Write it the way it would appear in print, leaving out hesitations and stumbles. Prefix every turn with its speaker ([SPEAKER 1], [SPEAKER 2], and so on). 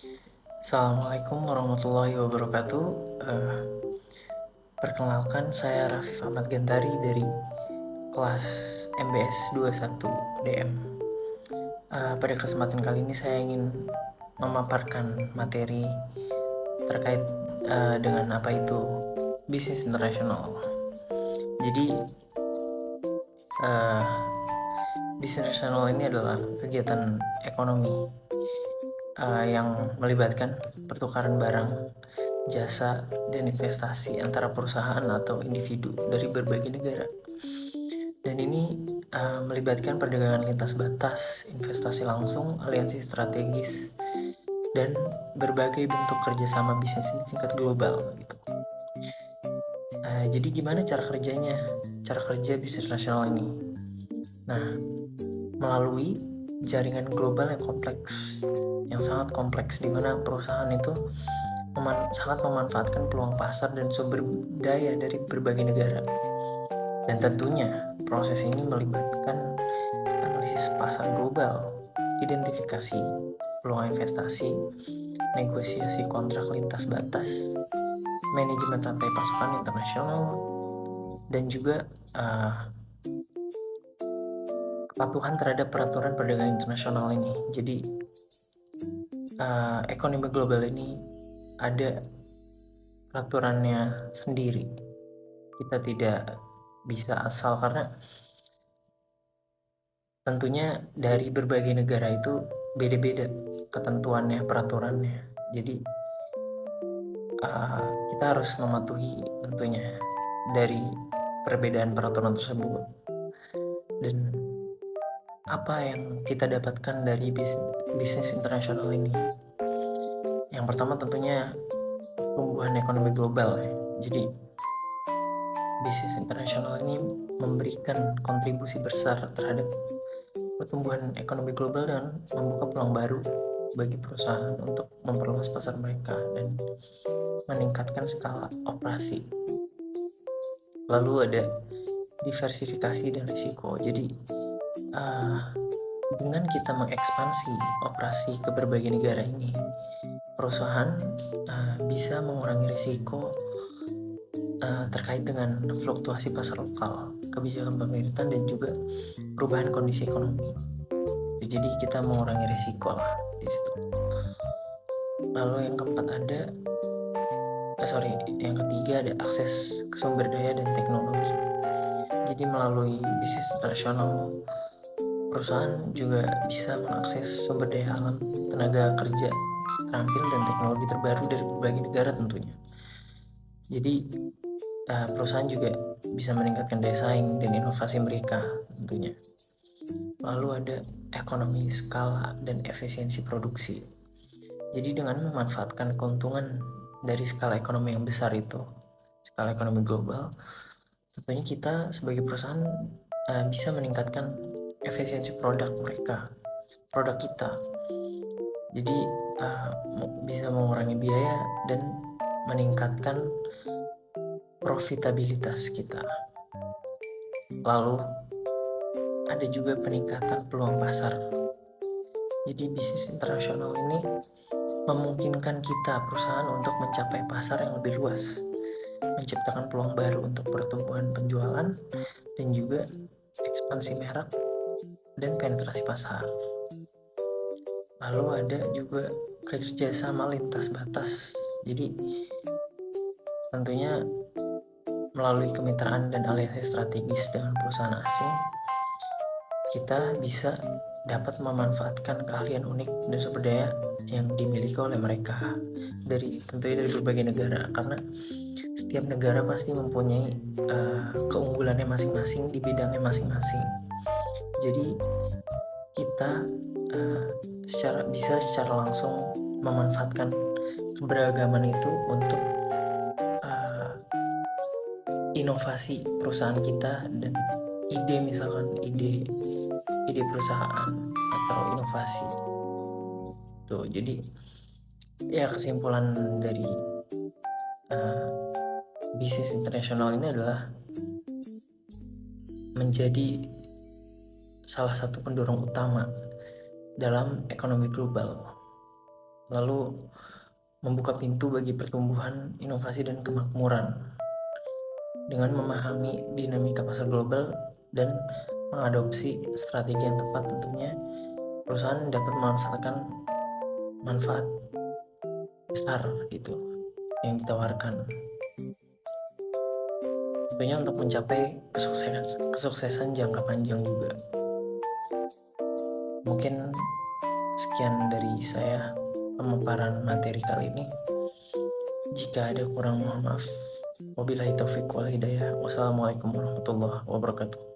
[SPEAKER 1] Assalamualaikum warahmatullahi wabarakatuh. Eh, Perkenalkan, saya Rafif Ahmad Gantari dari kelas MBS 21 DM. Pada kesempatan kali ini saya ingin memaparkan materi terkait dengan apa itu bisnis internasional. Jadi, eh, bisnis internasional ini adalah kegiatan ekonomi yang melibatkan pertukaran barang, jasa, dan investasi antara perusahaan atau individu dari berbagai negara. Dan ini melibatkan perdagangan lintas batas, investasi langsung, aliansi strategis, dan berbagai bentuk kerjasama bisnis di tingkat global gitu. Jadi gimana cara kerjanya? Cara kerja bisnis nasional ini? Nah, melalui jaringan global yang sangat kompleks, di mana perusahaan itu sangat memanfaatkan peluang pasar dan sumber daya dari berbagai negara. Dan tentunya proses ini melibatkan analisis pasar global, identifikasi peluang investasi, negosiasi kontrak lintas batas, manajemen rantai pasokan internasional, dan juga kepatuhan terhadap peraturan perdagangan internasional ini. Jadi ekonomi global ini ada peraturannya sendiri. Kita tidak bisa asal, karena tentunya dari berbagai negara itu beda-beda ketentuannya, peraturannya. Jadi kita harus mematuhi tentunya dari perbedaan peraturan tersebut. Dan apa yang kita dapatkan dari bisnis internasional ini? Yang pertama tentunya pertumbuhan ekonomi global ya. Jadi bisnis internasional ini memberikan kontribusi besar terhadap pertumbuhan ekonomi global dan membuka peluang baru bagi perusahaan untuk memperluas pasar mereka dan meningkatkan skala operasi. Lalu ada diversifikasi dan risiko. Jadi dengan kita mengekspansi operasi ke berbagai negara ini, perusahaan bisa mengurangi risiko terkait dengan fluktuasi pasar lokal, kebijakan pemerintah, dan juga perubahan kondisi ekonomi. Jadi kita mengurangi risiko lah di situ. Lalu yang ketiga ada akses ke sumber daya dan teknologi. Jadi melalui bisnis internasional, perusahaan juga bisa mengakses sumber daya alam, tenaga kerja terampil, dan teknologi terbaru dari berbagai negara tentunya. Jadi perusahaan juga bisa meningkatkan daya saing dan inovasi mereka tentunya. Lalu ada ekonomi skala dan efisiensi produksi. Jadi dengan memanfaatkan keuntungan dari skala ekonomi yang besar itu, skala ekonomi global, tentunya kita sebagai perusahaan bisa meningkatkan efisiensi produk kita. Jadi bisa mengurangi biaya dan meningkatkan profitabilitas kita. Lalu ada juga peningkatan peluang pasar. Jadi bisnis internasional ini memungkinkan kita perusahaan untuk mencapai pasar yang lebih luas, menciptakan peluang baru untuk pertumbuhan penjualan, dan juga ekspansi merek dan penetrasi pasar. Lalu ada juga kerjasama lintas batas. Jadi tentunya melalui kemitraan dan aliansi strategis dengan perusahaan asing, kita bisa dapat memanfaatkan keahlian unik dan sumber daya yang dimiliki oleh mereka tentunya dari berbagai negara, karena setiap negara pasti mempunyai keunggulannya masing-masing di bidangnya masing-masing. Jadi kita bisa secara langsung memanfaatkan keberagaman itu untuk inovasi perusahaan kita dan ide perusahaan atau inovasi tuh. Jadi ya, kesimpulan dari bisnis internasional ini adalah menjadi salah satu pendorong utama dalam ekonomi global. lalu membuka pintu bagi pertumbuhan, inovasi, dan kemakmuran. Dengan memahami dinamika pasar global dan mengadopsi strategi yang tepat, tentunya perusahaan dapat memanfaatkan manfaat besar gitu yang ditawarkan, tentunya untuk mencapai kesuksesan jangka panjang juga. Mungkin sekian dari saya pemaparan materi kali ini. Jika ada kurang, mohon maaf. Wabillahi taufiq wal hidayah. Wassalamualaikum warahmatullahi wabarakatuh.